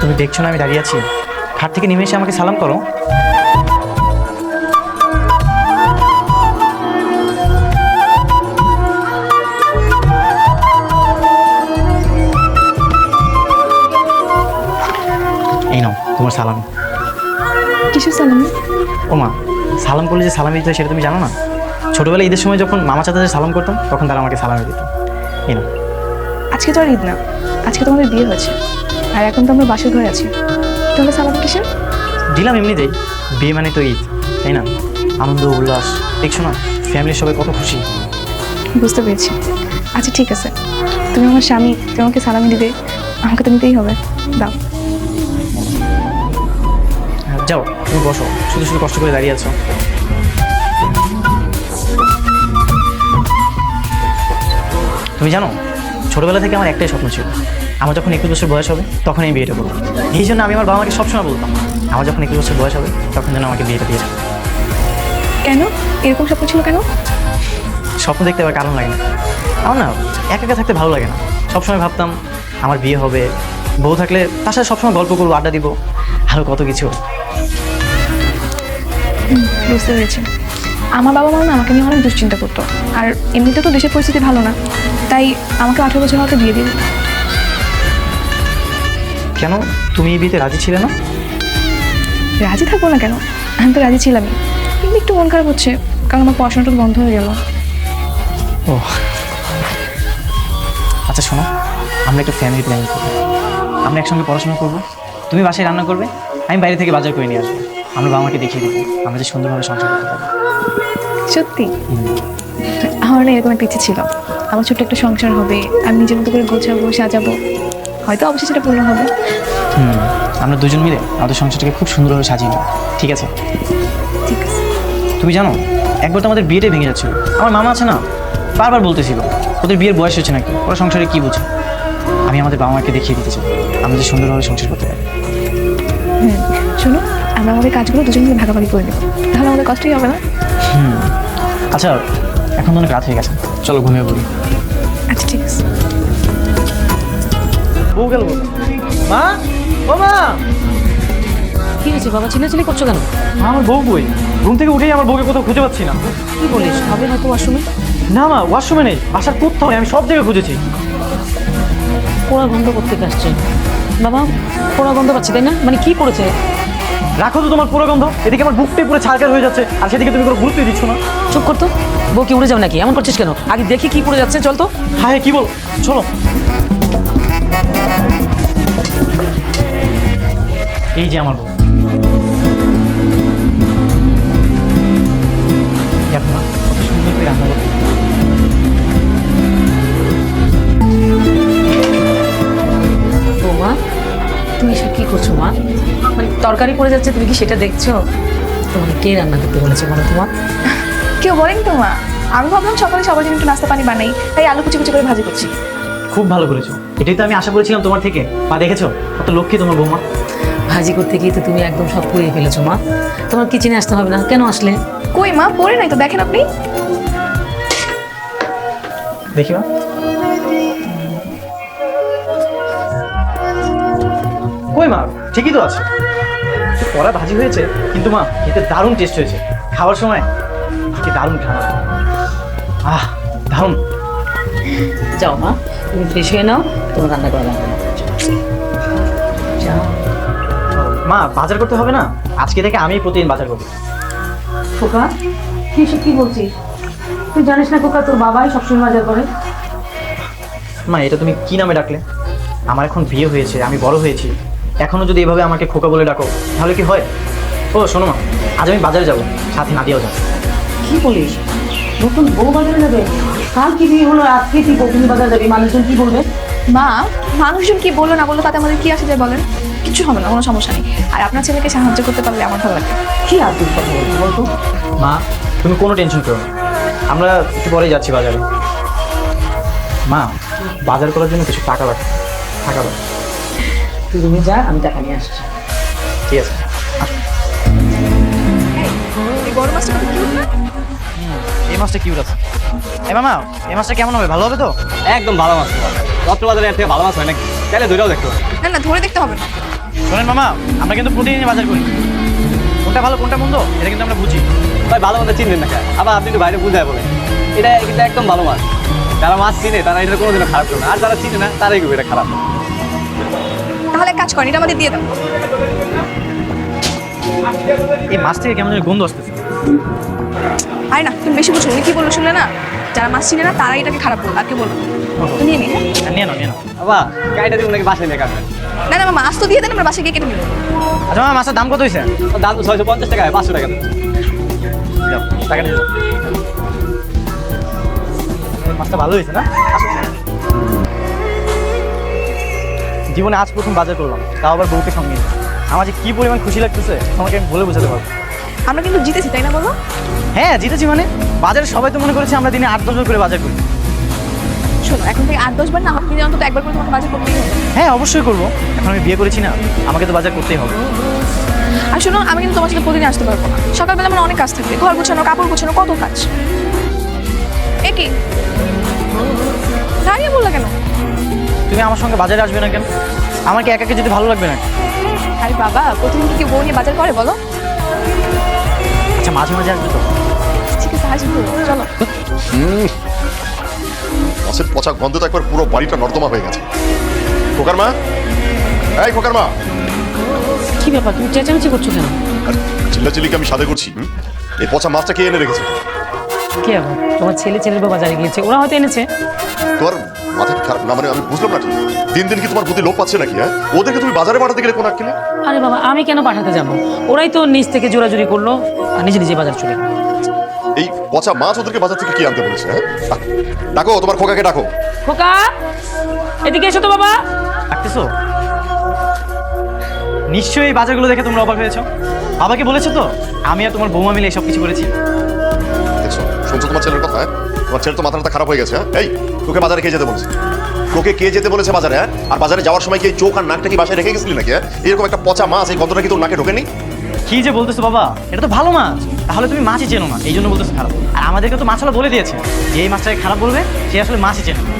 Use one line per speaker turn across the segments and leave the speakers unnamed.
তুমি দেখছো না আমি দাঁড়িয়ে আছি? খাট থেকে নেমে এসে আমাকে সালাম করো। এই নাও তোমার সালাম।
কিসের সালামি?
ও মা, সালাম করলে যে সালামি দিতে হয় সেটা তুমি জানো না? ছোটোবেলায় ঈদের সময় যখন মামা চাচাদের সালাম করতাম তখন তারা আমাকে সালামি দিত। এই নাও।
আজকে তো আর ঈদ না, আজকে তোমাদের বিয়ে হয়েছে, আর এখন তো আমরা বাসর ঘরে আছি, তাহলে সালাম কিসের?
দিলাম এমনিতেই, বিয়ে মানে তো ঈদ, তাই না? আনন্দ উল্লাস, দেখছো না ফ্যামিলির সবাই কত খুশি।
বুঝতে পেরেছি। আচ্ছা ঠিক আছে, তুমি আমার স্বামী, তুমি আমাকে সালামি দিবে, আমাকে তো নিতেই হবে, দাও।
যাও তুমি বসো, শুধু শুধু কষ্ট করে দাঁড়িয়ে আছো। তুমি জানো ছোটবেলা থেকে আমার একটাই স্বপ্ন ছিল, আমার যখন 21 বছর বয়স হবে তখন আমি বিয়েটা করবো। এই জন্য আমি আমার বাবা মাকে সবসময় বলতাম আমার যখন 21 বছর বয়স হবে তখন যেন আমাকে বিয়েটা দিয়ে যাবে।
কেন এরকম স্বপ্ন ছিল কেন?
স্বপ্ন দেখতে আবার কারণ লাগে না, আমার না একা একা থাকতে ভালো লাগে না। সবসময় ভাবতাম আমার বিয়ে হবে, বউ থাকলে তার সাথে সবসময় গল্প করবো, আড্ডা দিব, আরও কত কিছু।
বুঝতে পেরেছি। আমার বাবা মা না আমাকে নিয়ে অনেক দুশ্চিন্তা করতো, আর এমনিতে তো দেশের পরিস্থিতি ভালো না, তাই আমাকে 18 বছর হয়তো বিয়ে দিবে।
কেন তুমি এই বিয়েতে রাজি ছিলে না?
রাজি থাকবো না কেন, আমি তো রাজি ছিলামই, কিন্তু একটু মন খারাপ হচ্ছে কারণ আমার পড়াশোনাটা বন্ধ হয়ে গেল।
ও আচ্ছা শোনো, আমরা একটু ফ্যামিলি প্ল্যানিং করবো, আমরা একসঙ্গে পড়াশোনা করবো, তুমি বাসায় রান্না করবে, আমি বাইরে থেকে বাজার করে নিয়ে আসবো, আমরা বাবা মাকে দেখিয়ে দেবো আমরা যে সুন্দরভাবে সংসার করতে পারবো।
সত্যি? আমার না এরকম একটা ইচ্ছে ছিল, আমার ছোট্ট একটা সংসার হবে, আমি নিজের মতো করে গোছাবো, সাজাবো, হয়তো অবশ্যই সেটা পূর্ণ হবে।
আমরা দুজন মিলে আমাদের সংসারটাকে খুব সুন্দরভাবে সাজিয়ে নেব, ঠিক আছে?
ঠিক আছে।
তুমি জানো একবার তো আমাদের বিয়েটাই ভেঙে যাচ্ছিল, আমার মামা আছে না বারবার বলতেছিল ওদের বিয়ের বয়স হচ্ছে নাকি, ওরা সংসারে কী বুঝে। আমি আমাদের বাবা মাকে দেখিয়ে দিতে চাই আমরা যে সুন্দরভাবে সংসার করতে পারি।
শোনো, আমরা আমাদের কাজগুলো দুজন মিলে ভাগাভাগি করে নেব, তাহলে আমাদের কষ্টই হবে না।
আচ্ছা এখন তো অনেক রাত হয়ে গেছে, চলো ঘুমিয়ে পড়ি।
আচ্ছা ঠিক আছে।
বউ গেল মা, ও মা।
কি হয়েছে বাবা, চিল্লাচিল্লি করছো কেন?
আমার বউ কই? ঘুম থেকে উঠেই আমার বউকে কোথাও খুঁজে পাচ্ছি না।
কি বলিস, হবে হয়তো ওয়াশরুমে।
না মা, ওয়াশরুমে নেই, বাসার কোথাও নেই, আমি সব জায়গায় খুঁজেছি।
পোড়া গন্ধ করতে আসছে বাবা, পোড়া গন্ধ পাচ্ছি তাই না? মানে কি করেছে?
রাখো তো তোমার পুরো গন্ধ, এদিকে আমার বুকটাই পুরো ছাড়কার হয়ে যাচ্ছে আর সেদিকে তুমি কোনো গুরুত্বই দিচ্ছ না।
চুপ করতো, বউ কি উড়ে যাও নাকি? এমন করছিস কেন? আগে দেখি কি পড়ে যাচ্ছে, চল তো।
হ্যাঁ কি বল, চলো। এই যে আমার বউ, দেখো না কত সুন্দর করে রান্না করতে।
ও মা, তুমি এসব কি করছো মা? মানে তরকারি পড়ে যাচ্ছে, তুমি কি সেটা দেখছো? তোমাকে কে রান্না করতে বলেছে বলো তোমার?
কেউ বলেন তো মা, আমি ভাবলাম সকালে সবার জন্য একটু নাস্তা পানি বানাই, তাই আলু কুচি কুচি করে ভাজি করছি।
খুব ভালো করেছো, এটাই তো আমি আশা করেছিলাম তোমার থেকে। মা দেখেছো কত লক্ষ্মী তোমার বৌমা।
ভাজি করতে গিয়ে তো তুমি একদম সব পুড়িয়ে ফেলেছো মা। তোমার কিচেনে আসতে হবে না, কেন আসলে?
কই মা, পড়ে নাই তো, দেখেন আপনি।
দেখি মা, কই মা, ঠিকই তো আছে, কড়া ভাজি হয়েছে কিন্তু মা এতে দারুণ টেস্ট হয়েছে, খাওয়ার সময় কি দারুণ খাওয়া। দারুণ।
যাও মা, তুমি ফ্রেশ হয়ে নাও, তোমার রান্না করা লাগবে না। যাও।
মা বাজার করতে হবে না, আজকে থেকে আমি প্রতিদিন বাজার করবো।
খোকা, তুই সব কি বলছিস? তুই জানিস না খোকা, তোর বাবাই সবসময় বাজার করে।
মা এটা তুমি কি নামে ডাকলে? আমার এখন বিয়ে হয়েছে, আমি বড় হয়েছি, এখনো যদি এভাবে আমাকে খোকা বলে ডাকো তাহলে কি হয়? ও শোনো মা, আজ আমি বাজারে যাবো, সাথে নাদিয়াও যাবে।
কি বলিস? নতুন বউ বাজারে যাবে? কাল কি বিয়ে হলো, আজকে তুই বকুনি বাজার যাবি, মানুষজন কি বলবে?
মা, মানুষজন কি বললো না বললো তাতে আমাদের কি আসে যায় বলেন? কিছু হবে না, কোনো সমস্যা নেই, আর আপনার ছেলেকে সাহায্য করতে পারলে আমার ভালো লাগে।
কি আদুর কথা বলবো বলতো?
মা তুমি কোনো টেনশন করো না, আমরা একটু পরেই যাচ্ছি বাজারে। মা বাজার করার জন্য কিছু টাকা লাগবে, টাকা লাগবে।
তুই রুমে যা, আমি টাকা নিয়ে আসছি।
ঠিক আছে।
এই বড় মাছটা কত কিউট না?
এই মাছটা কিউট আছে। এ মামা, এই মাছটা কেমন হবে, ভালো হবে তো?
একদম ভালো মাছ। রত্নবাজারে এর থেকে ভালো মাছ হয় নাকি? তাহলে ধরেও দেখতে হবে।
না না, ধরে দেখতে হবে না,
শোনেন মামা, আমরা কিন্তু প্রতিদিনই বাজার করি। কোনটা ভালো কোনটা মন্দ এটা কিন্তু আমরা বুঝি।
ভাই ভালো মতো চিনবেন না কেন? আবার আপনি একটু বাইরে বুঝায় বলেন, এটা কিন্তু একদম ভালো মাছ। যারা মাছ চিনে তারা এটা কোনোদিনও খারাপ করে না, আর যারা চিনে না তারাই এটা খারাপ।
তাহলে এক কাজ করেন, এটা আমাদের দিয়ে দাও।
এই মাছ থেকে কেমন যেন গন্ধ আসতেছে।
আরে না, তুমি বেশি বুঝো। উনি কি বললো শুনলে না? যারা মাছ চিনে না তারা এটাকে খারাপ বললো, আর কি বললো? তো নিয়ে নিই।
হ্যাঁ, নিয়ে নাও নিয়ে নাও।
আবার গাড়িটা দিয়ে ওনাকে বাসায় নিয়ে কাটবেন।
না না মামা, আজ তো দিয়ে দেন, আমরা বাসায় গিয়ে কেটে নিব।
আচ্ছা মামা, মাছের দাম কত হয়েছে?
দাম তো 650 টাকা, 500 টাকা।
যাও, টাকা নিয়ে যাও। মাছটা ভালো হয়েছে না? জীবনে আজ প্রথম বাজার করলাম, তাও আবার বউকে সঙ্গে নিয়ে। আমার যে কি পরিমাণ খুশি লাগতেছে তোমাকে আমি বলে বোঝাতে পারবো।
আমরা কিন্তু জিতেছি, তাই না বলো?
হ্যাঁ জিতেছি। মানে বাজারে সবাই তো মনে করেছে আমরা দিনে 8-10 বার করে বাজার করি।
শোনো, এখন থেকে 8-10 বার না হোক, কিন্তু অন্তত একবার করে তোমাকে বাজার করতেই হবে।
হ্যাঁ অবশ্যই করবো, এখন আমি বিয়ে করেছি না, আমাকে তো বাজার করতেই হবে।
আর শোনো, আমি কিন্তু তোমার সাথে প্রতিদিন আসতে পারবো না। সকালবেলা আমার অনেক কাজ থাকবে, ঘর গোছানো, কাপড় গোছানো, কত কাজ। এ কি দাঁড়িয়ে বললা কেন?
তুমি আমার সঙ্গে বাজারে আসবে না কেন? আমার কি একাকে যেতে ভালো লাগবে না?
আরে বাবা, প্রতিদিন কি বউ নিয়ে বাজার করে বলো?
আচ্ছা মাঝে মাঝে আসবে তো?
ঠিক আছে, আসবো, চলো।
মাছের পচা গন্ধ তো একবার পুরো বাড়িটা নর্দমা হয়ে গেছে। খোকার মা, এই খোকার মা।
কি ব্যাপার, তুমি চেঁচামেচি করছো কেন?
আর চিল্লাচিল্লিকে আমি সাথে করছি। এই পচা মাছটা কে এনে রেখেছে?
কি আবার তোমার ছেলের বউ বাজারে গিয়েছে, ওরা হয়তো এনেছে।
তোর মাথা কি খারাপ না? মানে আমি বুঝলাম না ঠিক। দিন দিন কি তোমার বুদ্ধি লোপ পাচ্ছে নাকি? হ্যাঁ, ওদেরকে তুমি বাজারে পাঠাতে গেলে কোন আক্কেলে?
আরে বাবা, আমি কেন পাঠাতে যাবো? ওরাই তো নিজ থেকে জোরাজুরি করলো আর নিজে নিজে বাজার চলে গেল।
এই পচা মাছ ওদেরকে বাজার থেকে কি আনতে বলেছে? হ্যাঁ, ডাকো তোমার খোকাকে ডাকো।
খোকা, এদিকে এসো তো বাবা।
ডাকতেছো? নিশ্চয়ই এই বাজারগুলো দেখে তোমরা অবাক হয়েছো। বাবাকে বলেছো তো আমি আর তোমার বৌমা মিলে এসব কিছু করেছি।
দেখছো, শুনছো তোমার ছেলের কথা? হ্যাঁ, তোমার ছেলের তো মাথা খারাপ হয়ে গেছে। হ্যাঁ, এই তোকে বাজারে কে যেতে বলেছে? তোকে কে যেতে বলেছে বাজারে? হ্যাঁ, আর বাজারে যাওয়ার সময় কি এই চোখ আর নাকটা কি বাসায় রেখে গেছিলি নাকি? হ্যাঁ, এরকম একটা পচা মাছ এই গন্ধটা কি তোর নাকে ঢোকেনি?
কি যে বলতেছো বাবা, এটা তো ভালো মাছ। তাহলে তুমি মাছই চেনো না, এই জন্য বলতেছো খারাপ। আর আমাদেরকে তো মাছওয়ালা বলে দিয়েছে যে এই মাছটাকে খারাপ বলবে সে আসলে মাছই চেনে না।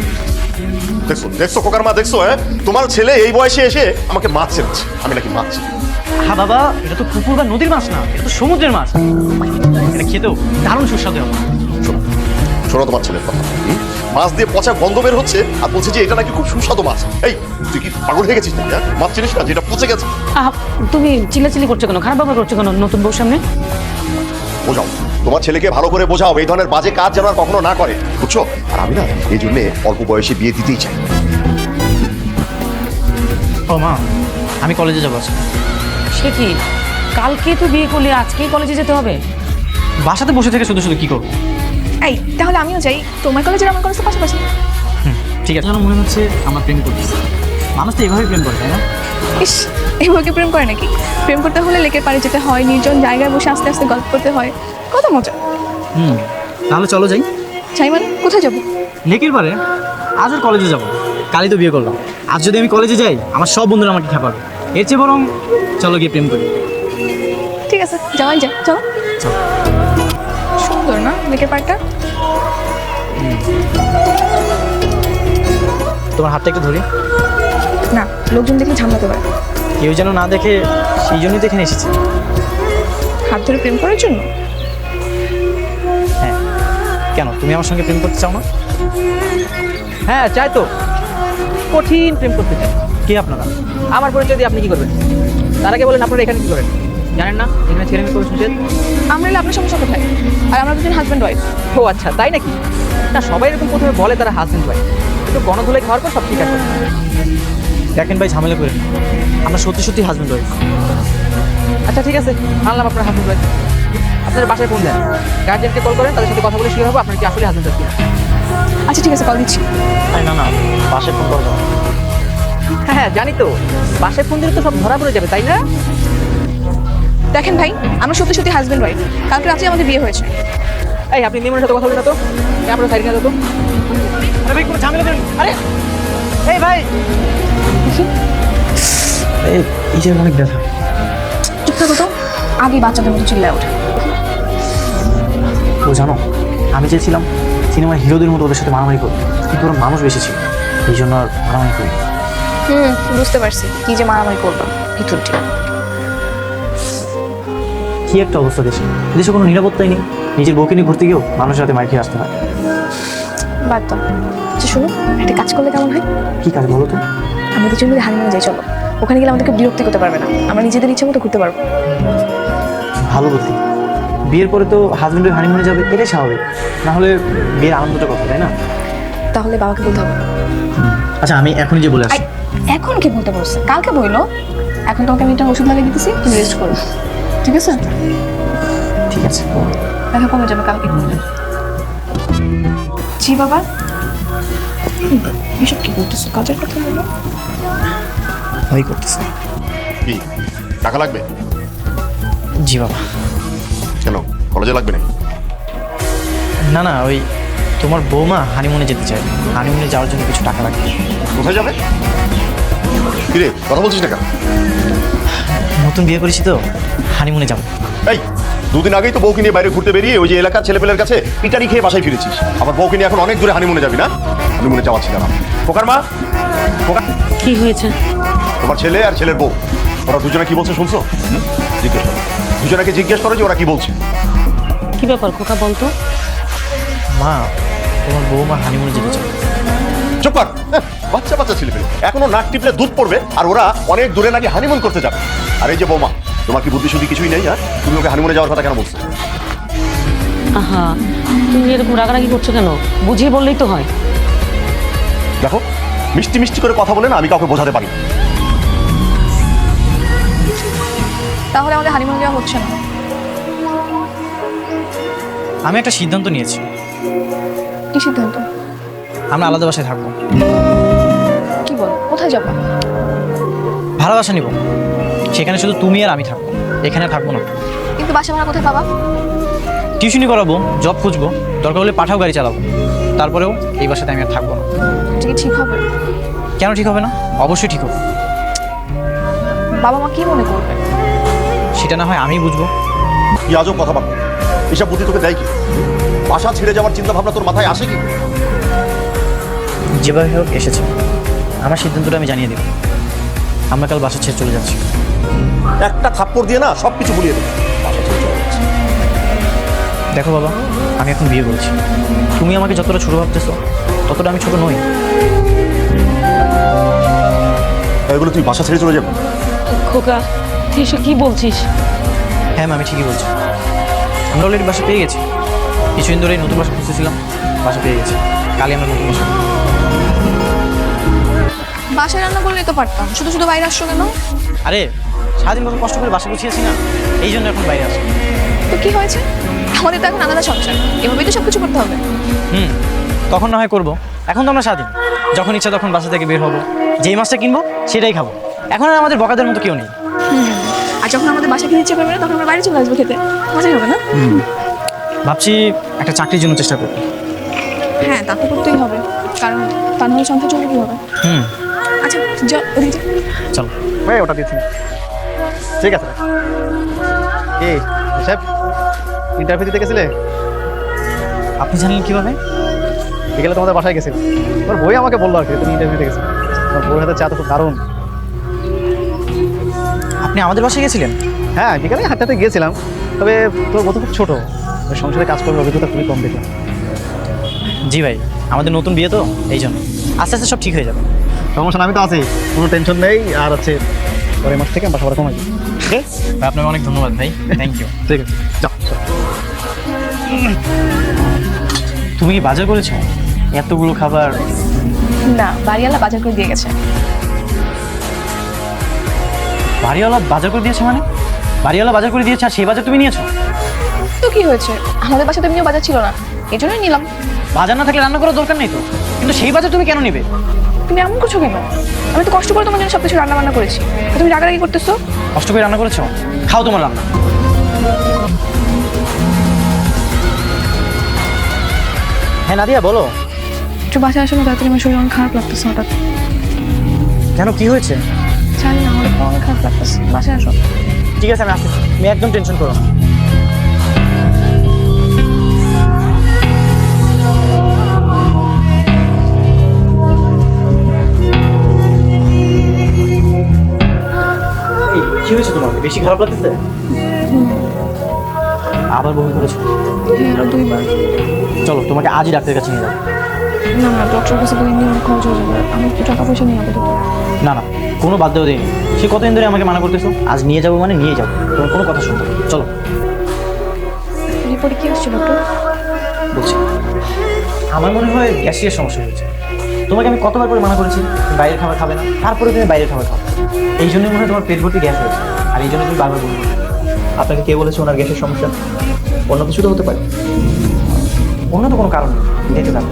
দেখছো দেখছো খোকার মা, দেখছো? হ্যাঁ, তোমার ছেলে এই বয়সে এসে আমাকে মাছ চেনেছে, আমি নাকি মাছ চিনি?
হ্যাঁ বাবা, এটা তো পুকুর বা নদীর মাছ না, এটা তো সমুদ্রের মাছ। এটা খেতেও দারুণ সুস্বাদু হবে।
শোনো শোনো তোমার ছেলের কথা। মাছ দিয়ে পচা গন্ধ বের হচ্ছে আর বলছে যে এটা নাকি খুব সুস্বাদু মাছ। এই তুই কি পাগল হয়ে গেছিস নাকি? হ্যাঁ, মাছ চিনিস না যেটা পচে গেছে?
তুমি চিল্লাচিল্লি করছো কেন? খারাপ ব্যবহার করছো কেন নতুন বউর সামনে?
বোঝাও তোমার ছেলেকে ভালো করে বোঝাও, এই ধরনের বাজে কাজ যেন আর কখনো না করে, বুঝছো? আর আমি না এই জন্যে অল্প বয়সে বিয়ে দিতেই চাই।
ও মা, আমি কলেজে যাবো আজকে।
সে কি, কালকে তো বিয়ে করলে আজকেই কলেজে যেতে হবে?
বাসাতে বসে থেকে শুধু শুধু কি করবো?
এই তাহলে আমিও যাই, তোমার কলেজ আর আমার কলেজ তো পাশাপাশি।
ঠিক আছে। যেন মনে হচ্ছে আমরা প্রেম করতেছি। মানুষ তো এভাবেই প্রেম করে, তাই না?
ইস, এই বউকে প্রেম করে নাকি? প্রেম করতে হলে লেকের পাড়ে যেতে হয়, নির্জন জায়গায় বসে আস্তে আস্তে গল্প করতে হয়, কত মজা।
তাহলে চলো যাই।
চাই মানে কোথায় যাবো?
লেকের পারে। আজ আর কলেজে যাবো, কালই তো বিয়ে করলাম। আজ যদি আমি কলেজে যাই আমার সব বন্ধুরা আমাকে খেপাবে। এর চেয়ে বরং চলো গিয়ে প্রেম করি।
ঠিক আছে, যাওয়াই যায়, চলো। সুন্দর না লেকের পাড়টা?
তোমার হাতটা একটু ধরি।
না, লোকজন দেখলে ঝামলাতে পারে।
কেউ যেন না দেখে, সেই জন্যই তো এখানে এসেছি।
হাত ধরে প্রেম করার জন্য?
হ্যাঁ, কেন তুমি আমার সঙ্গে প্রেম করতে চাও না?
হ্যাঁ চাই তো, কঠিন প্রেম করতে চাই।
কে আপনারা?
আমার পরিচয় দিয়ে আপনি কি করবেন? তার আগে বলেন আপনারা এখানে কি করেন? জানেন না এখানে ছেলে মেয়ে প্রবেশ নিষেধ?
আমরা হলে আপনার সমস্যা কোথায়? আর আমরা দুজন হাজব্যান্ড ওয়াইফ।
ও আচ্ছা, তাই নাকি? না, সবাই এরকম প্রথমে বলে তারা হাজবেন্ড ওয়াইফ, একটু গণধুলাই খাওয়ার পর সব ঠিক আছে।
দেখেন ভাই, ঝামেলা করে না। আমরা সত্যি সত্যি হাজব্যান্ড ওয়াইফ।
আচ্ছা ঠিক আছে, মানলাম আপনার হাজবেন্ড ওয়াইফ। আপনার বাসায় ফোন দেন, গার্জেনকে কল করেন, তাদের সাথে কথা বলে শিওর হবো আপনার কি আসলে হাজবেন্ড ওয়াইফ কিনা।
আচ্ছা ঠিক আছে, কল দিচ্ছি।
না না, বাসায় ফোন করবো।
হ্যাঁ হ্যাঁ জানি তো, বাসায় ফোন দিলে তো সব ধরা পড়ে যাবে, তাই না?
দেখেন ভাই, আমরা সত্যি সত্যি হাজব্যান্ড ওয়াইফ। কালকে রাতে আমাদের বিয়ে হয়েছে।
এই আপনি নিমনের সাথে কথা বলেন না তো, আপনার সাইড না তো।
আরে ভাই, কোনো ঝামেলা করেন। আরে এই ভাই, এই যে অনেক ব্যথা।
চুপ থাকো তো, আগে বাচ্চাদের মতো চিল্লায় ওঠে।
ও জানো, আমি চেয়েছিলাম সিনেমার হিরোদের মতো ওদের সাথে মারামারি করবো, কিন্তু ওরা মানুষ বেশি ছিল, এই জন্য আর মারামারি করি।
বুঝতে পারছি কি যে মারামারি করবো ভিতরটি।
কি একটা অবস্থা দেশে, দেশে কোনো নিরাপত্তাই নেই। নিজের বউকে নিয়ে ঘুরতে গিয়েও মানুষের হাতে মার খেয়ে আসতে হয়।
বাদ দাও। আচ্ছা শোনো, একটা কাজ করলে কেমন হয়?
কি কাজ বলো তো?
আমরা দুজন মিলে হানিমুনে যাই, চলো। ওখানে গেলে আমাদেরকে বিরক্তি করতে পারবে না, আমরা নিজেদের ইচ্ছে মতো ঘুরতে পারবো।
ভালো বুদ্ধি। বিয়ের পরে তো হাজবেন্ডের হানিমুনে যাবে, এটাই স্বাভাবিক। না হলে বিয়ের আনন্দটা কত, তাই না?
তাহলে বাবাকে বলতে হবে।
আচ্ছা আমি এখনই যে বলে আসি।
এখন কি বলতে বলছে? কালকে বইলো। এখন তোমাকে আমি একটা ওষুধ লাগিয়ে দিতেছি, তুমি রেস্ট করো, ঠিক আছে?
ঠিক আছে।
দেখা কমে যাবে কালকে। জি বাবা, এসব কি বলতেছো? কাজের কথা বলো।
ওই করতেছে।
কি টাকা লাগবে?
জি বাবা।
কেন, কলেজে লাগবে নাকি?
না না, ওই তোমার বৌমা হানিমুনে যেতে চায়, হানিমুনে যাওয়ার জন্য কিছু টাকা লাগবে।
কোথায় যাবে? কিরে কথা বলছিস না কেন?
নতুন বিয়ে করেছি তো, হানিমুনে যাবো।
এই দুদিন আগেই তো বউকে নিয়ে বাইরে ঘুরতে বেরিয়ে ওই যে এলাকার ছেলেপেলের কাছে পিটারি খেয়ে বাসায় ফিরেছিস। আবার বউকে নিয়ে এখন অনেক দূরে হানিমুনে যাবি না? হানিমুনে যাওয়া ছিল না। খোকার মা, খোকা,
কি হয়েছে?
তোমার ছেলে আর ছেলের বউ ওরা দুজনে কি বলছে শুনছো? জিজ্ঞেস করো, দুজনাকে জিজ্ঞেস করো যে ওরা কি বলছে।
কি ব্যাপার খোকা বলতো?
মা, তোমার বৌমা হানিমুনে যেতে চায়।
চুপ কর, বাচ্চা বাচ্চা ছেলেপেলে এখনো নাক টিপলে দুধ পড়বে আর ওরা অনেক দূরে নাকি হানিমুন করতে যাবে। আর এই যে বৌমা, তোমার কি বুদ্ধি শুদ্ধি কিছুই নেই? হ্যাঁ, তুমি ওকে হানিমুনে যাওয়ার কথা কেন বলছো?
আহা, তুমি এরকম রাগারাগি করছো কেন? বুঝিয়ে বললেই তো হয়।
দেখো, মিষ্টি মিষ্টি করে কথা বলে না আমি কাউকে বোঝাতে পারি না।
তাহলে আমাদের হানিমুনে যাওয়া হচ্ছে না।
আমি একটা সিদ্ধান্ত নিয়েছি,
কি সিদ্ধান্ত?
আমরা আলাদা বাসায় থাকবো।
কি বল, কোথায় যাবো?
ভাড়া বাসা নিব, সেখানে শুধু তুমি আর আমি থাকবো, এখানে থাকবো না।
কিন্তু বাসা ভাড়া কোথায় পাবা?
টিউশনি করাবো, জব খুঁজবো, দরকার হলে পাঠাও গাড়ি চালাবো। তারপরেও এই বাসাতে আমি আর থাকবো না।
এটা কি ঠিক হবে?
কেন ঠিক হবে না? অবশ্যই ঠিক হবে।
বাবা মা কি মনে করবে?
সেটা না হয় আমিই বুঝবো।
কি আজব কথা বল, এসব বুদ্ধি তোকে দেয় কি? বাসা ছেড়ে যাওয়ার চিন্তা ভাবনা তোর মাথায় আসে কি?
যেভাবে হোক এসেছে, আমার সিদ্ধান্তটা আমি জানিয়ে দেব। আমরা কাল বাসা ছেড়ে চলে যাচ্ছি।
একটা থাপ্পড় দিয়ে না সব কিছু ভুলিয়ে দেবে। বাসা ছেড়ে চলে যাচ্ছে।
দেখো বাবা, আমি এখন বিয়ে করেছি। তুমি আমাকে যতটা ছোট ভাবতেছো ততটা আমি ছোট নই।
তাই বলে তুই বাসা ছেড়ে চলে যাবে?
খোকা, তুই এসব কি বলছিস?
হ্যাঁ মা, আমি ঠিকই বলছি। আমরা অলরেডি বাসা পেয়ে গেছি। কিছুদিন ধরেই নতুন বাসা খুঁজতেছিলাম, বাসা পেয়ে গেছি। কালই আমরা নতুন বাসা।
বাসায় রান্না করলেই তো পারতাম, শুধু শুধু বাইরে আসছো কেন?
আরে সারাদিন কত কষ্ট করে বাসা গুছিয়েছি না, এই জন্য এখন বাইরে আসি।
তো কি হয়েছে? আমাদের তো এখন আলাদা সংসার, এভাবেই তো সবকিছু করতে হবে।
তখন না হয় করবো, এখন তো আমরা স্বাধীন। যখন ইচ্ছা তখন বাসা থেকে বের হবো, যেই মাছটা কিনবো সেটাই খাবো। এখন আর আমাদের বকাদের মতো কেউ নেই।
আর যখন আমাদের বাসা কিনে ইচ্ছে করবে না তখন আমরা বাইরে চলে আসবো খেতে, মজাই হবে না?
ভাবছি একটা চাকরির জন্য চেষ্টা করবো।
হ্যাঁ, তা তো করতেই হবে, কারণ তা নাহলে সংসার চলবে কীভাবে? আচ্ছা ওদিকে যা।
চলো।
ভাই ওটা দিচ্ছি, ঠিক আছে। এই সাহেব, ইন্টারভিউ দিতে গেছিলে?
আপনি জানলেন কিভাবে?
বিকেলে তোমাদের বাসায় গেছিল, তোমার বই আমাকে বললো আর কি তুমি ইন্টারভিউ দিতে গেছিলে। তোমার বউয়ের হাতে চা তো খুব দারুণ।
আপনি আমাদের বাসায় গেছিলেন?
হ্যাঁ, বিকেলে হাঁটাতে গিয়েছিলাম, তবে তোর বউ তো খুব ছোটো, ওই সংসারে কাজ করার অভিজ্ঞতা খুবই কম দেখলাম।
জি ভাই, আমাদের নতুন বিয়ে তো, এই জন্য আস্তে আস্তে সব ঠিক হয়ে যাবে।
সমস্যা না, আমি তো আছি, কোনো টেনশন নেই। আর হচ্ছে পরের মাস থেকে বাসা ভাড়া কমাই দিই।
ভাই আপনাকে অনেক ধন্যবাদ ভাই, থ্যাংক ইউ।
ঠিক আছে, যাও।
তুমি কি বাজার করেছো? এতগুলো খাবার।
না, বাড়িওয়ালা বাজার করে দিয়ে গেছে।
বাড়িওয়ালা বাজার করে দিয়েছে মানে? বাড়িওয়ালা বাজার করে দিয়েছে আর সেই বাজার তুমি নিয়েছো?
তো কি হয়েছে, আমাদের বাসায় তো এমনিও বাজার ছিল না, এই জন্যই নিলাম।
বাজার না থাকলে রান্না করার দরকার নেই তো, কিন্তু সেই বাজার তুমি কেন নেবে?
তুমি এমন করছো কেন? আমি তো কষ্ট করে তোমার জন্য সব কিছু রান্না বান্না করেছি, আর তুমি রাগারাগি করতেছো।
কষ্ট করে রান্না করেছো, খাও তোমার রান্না। হ্যাঁ নাদিয়া বলো।
একটু বাসায় আসলে তাড়াতাড়ি, আমার শরীর অনেক খারাপ লাগতেছে হঠাৎ।
কেন, কি হয়েছে?
জানি না, আমার অনেক খারাপ লাগতেছে, বাসায় আসো।
ঠিক আছে আমি আসতেছি, তুমি একদম টেনশন করো না। কি হয়েছে তোমার? বেশি খারাপ লাগতেছে? আবার বমি করেছো?
হ্যাঁ, আরো 2 বার।
চলো তোমাকে আজই ডাক্তারের কাছে নিয়ে যাবো।
না না, ডক্টরের কাছে গেলে নিয়ে অনেক খরচ হয়ে যাবে। আমি একটু টাকা পয়সা নিয়ে আপাতত।
না না, কোনো বাদ দেওয়া দিইনি। সে কতদিন ধরে আমাকে মানা করতেছো? আজ নিয়ে যাবো মানে নিয়ে যাবো, তোমার কোনো কথা শুনবো না। চলো।
রিপোর্টে কি আসছে ডক্টর?
বলছি, আমার মনে হয় গ্যাসের সমস্যা হয়েছে। তোমাকে আমি কতবার করে মানা করেছি তুমি বাইরের খাবার খাবে না, তারপরে তুমি বাইরের খাবার খাও। এই জন্যই মনে হয় তোমার পেট ভর্তি গ্যাস হয়েছে, আর এই জন্য তুমি বারবার বলবো। আপনাকে কে বলেছে ওনার গ্যাসের সমস্যা? অন্য কিছু তো হতে পারে। অন্য তো কোনো কারণ নেই, দেখতে পারবো,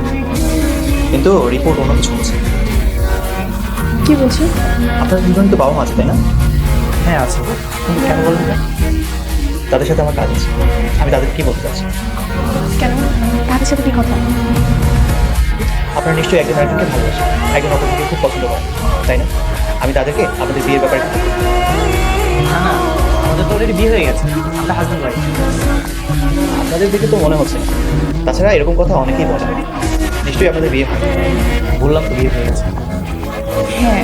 কিন্তু রিপোর্ট অন্য কিছু বলছে।
কি বলছে?
আপনার দুজন তো বাবা মা আছে, তাই না? হ্যাঁ আছে, কিন্তু কেন বলবেন না? তাদের সাথে আমার কাজ আছে, আমি তাদের কি বলতে চাচ্ছি।
কেন? তাদের সাথে কি কথা?
আপনারা নিশ্চয়ই একজন আরেকজনকে ভালোবাসেন, একজন অপরকে খুব পছন্দ করেন, তাই না? আমি তাদেরকে আপনাদের বিয়ের ব্যাপারে না না, আমাদের তো অলরেডি বিয়ে হয়ে গেছে, আমরা হাজব্যান্ড ওয়াইফ। আপনাদের দিকে তো মনে হচ্ছে না। তাছাড়া এরকম কথা অনেকেই বলে, নিশ্চয়ই আপনাদের বিয়ে হয়। বললাম তো বিয়ে হয়ে গেছে।
হ্যাঁ,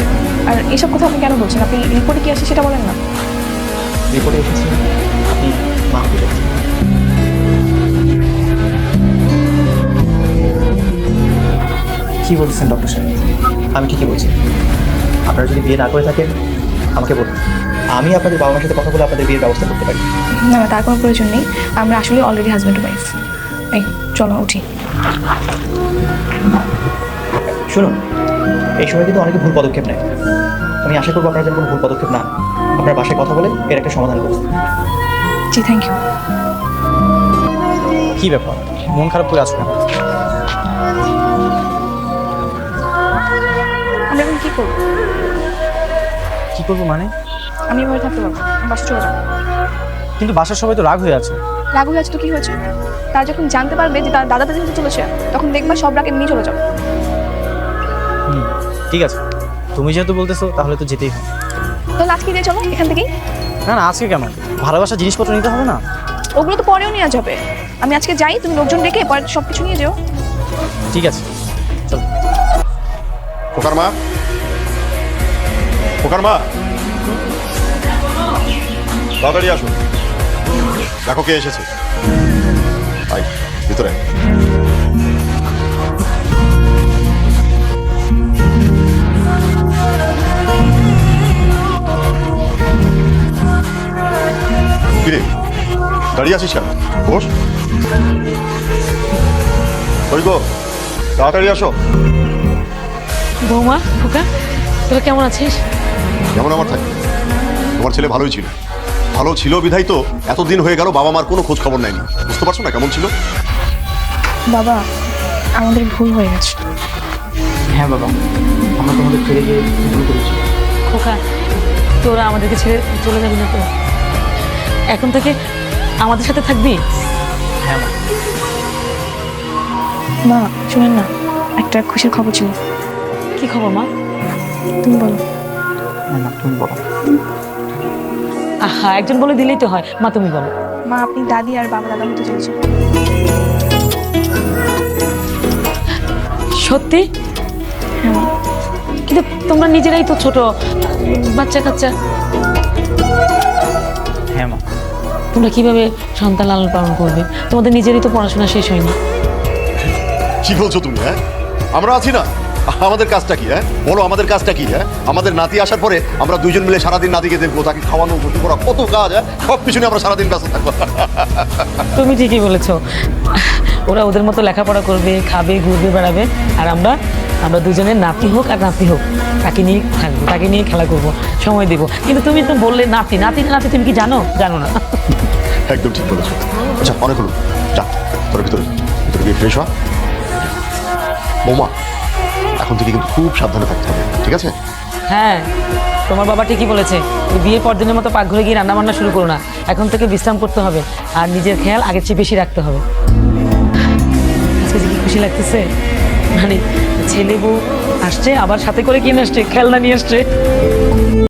আর এইসব কথা আপনি কেন বলছেন? আপনি রিপোর্টে কি আসছে সেটা বলেন না।
রিপোর্টে এসেছি আপনি মা হতে যাচ্ছেন। কি বলছেন ডক্টর সাহেব? আমি ঠিকই বলছি। আপনারা যদি বিয়ে না করে থাকেন আমাকে বলুন, আমি আপনাদের বাবা মার সাথে কথা বলে আপনাদের বিয়ের ব্যবস্থা করতে পারি।
না না, তার কোনো প্রয়োজন নেই। আমরা আসলে অলরেডি হাজব্যান্ড ওয়াইফ। এই চলো উঠি।
শুনুন, এই সময় কিন্তু অনেকে ভুল পদক্ষেপ নেয়। আমি আশা করবো আপনারা যেন কোনো ভুল পদক্ষেপ না নেন। আপনার বাসায় কথা বলে এর একটা সমাধান করুন।
জি, থ্যাংক ইউ।
কি ব্যাপার, মন খারাপ করে আছো কেন?
আমরা এখন কি করবো?
কি করবো মানে?
আমি এভাবে থাকতে পারবো না। বাসা চলে যাবো।
কিন্তু বাসার সবাই তো রাগ হয়ে আছে।
রাগ হয়ে আছে তো কি হয়েছে? তারা যখন জানতে পারবে যে তার দাদা দাদি চলেছে, তখন দেখবা সব রাগ এমনি চলে যাবে।
ঠিক আছে, তুমি যেহেতু বলতেছো তাহলে তো যেতেই হবে।
তাহলে আজকে দিয়ে চলো এখান থেকেই।
না না, আজকে কেন? ভালোবাসা জিনিসপত্র নিতে হবে না?
ওগুলো তো পরেও নেওয়া যাবে। আমি আজকে যাই, তুমি লোকজন ডেকে পরে সব কিছু নিয়ে যেও।
ঠিক আছে, চলো।
খোকার মা, খোকার মা, তাড়াতাড়ি আসুন, দেখো কে এসেছে। আয় ভিতরে। কিরে দাঁড়িয়ে আছিস কেন? বস। ওই গো, তাড়াতাড়ি আসো।
বৌমা, খোকা, তোরা কেমন আছিস?
যেমন আমার থাকে, তোমার ছেলে ভালোই ছিল। ভালো ছিল বিধাই তো এতদিন হয়ে গেল বাবা মার কোনো খোঁজ খবর নেয়নি। বুঝতে পারছো না কেমন ছিল?
বাবা, আমাদের ভুল হয়ে গেছে।
হ্যাঁ বাবা, আমরা তোমাদের ছেড়ে গিয়ে ভুল করেছি।
খোকা, তোরা আমাদেরকে ছেড়ে চলে যাবি না তো? এখন থেকে আমাদের সাথে থাকবি?
হ্যাঁ মা।
মা শুনেন না, একটা খুশির খবর ছিল।
কি খবর মা?
তুমি বলো।
না তুমি বলো।
আহা, একজন বলে দিলেই তো হয়। মা তুমি বলো।
মা, আপনি দাদি আর বাবা দাদা হতে চলেছেন।
সত্যি?
হ্যাঁ মা।
কিন্তু তোমরা নিজেরাই তো ছোট বাচ্চা কাচ্চা,
হ্যাঁ মা।
তোমরা কিভাবে সন্তান লালন পালন করবে? তোমাদের নিজেরই তো পড়াশোনা শেষ হয়নি।
কি বলছো তুমি? হ্যাঁ, আমরা আছি না, আমাদের কাজটা কি? হ্যাঁ বলো, আমাদের কাজটা কি? হ্যাঁ, আমাদের নাতি আসার পরে আমরা দুইজন মিলে সারাদিন নাতিকে দেখবো, তাকে খাওয়ানো ভর্তি করা, কত কাজ। হ্যাঁ, সব কিছু নিয়ে আমরা সারাদিন ব্যস্ত থাকবো।
তুমি ঠিকই বলেছো। ওরা ওদের মতো লেখাপড়া করবে, খাবে, ঘুরবে, বেড়াবে, আর আমরা দুজনের নাতি হোক আর নাতি হোক তাকে নিয়ে থাকবো, তাকে নিয়ে খেলা করবো, সময় দেবো। কিন্তু তুমি তো বললে নাতি নাতি নাতি, তুমি কি জানো? জানো না।
একদম ঠিক বলেছো। আচ্ছা অনেক হলো, যা তোর ভিতরে ভিতরে গিয়ে ফ্রেশ হওয়া। বৌমা, এখন থেকে কিন্তু খুব সাবধানে থাকতে হবে, ঠিক আছে?
হ্যাঁ, তোমার বাবা ঠিকই বলেছে। ওই বিয়ের পর দিনের মতো পাকঘরে গিয়ে রান্না বান্না শুরু করো না। এখন থেকে বিশ্রাম করতে হবে, আর নিজের খেয়াল আগের চেয়ে বেশি রাখতে হবে। আজকে যে কি খুশি লাগতেছে, মানে ছেলে বউ আসছে, আবার সাথে করে কিনে আসছে, খেলনা নিয়ে আসছে।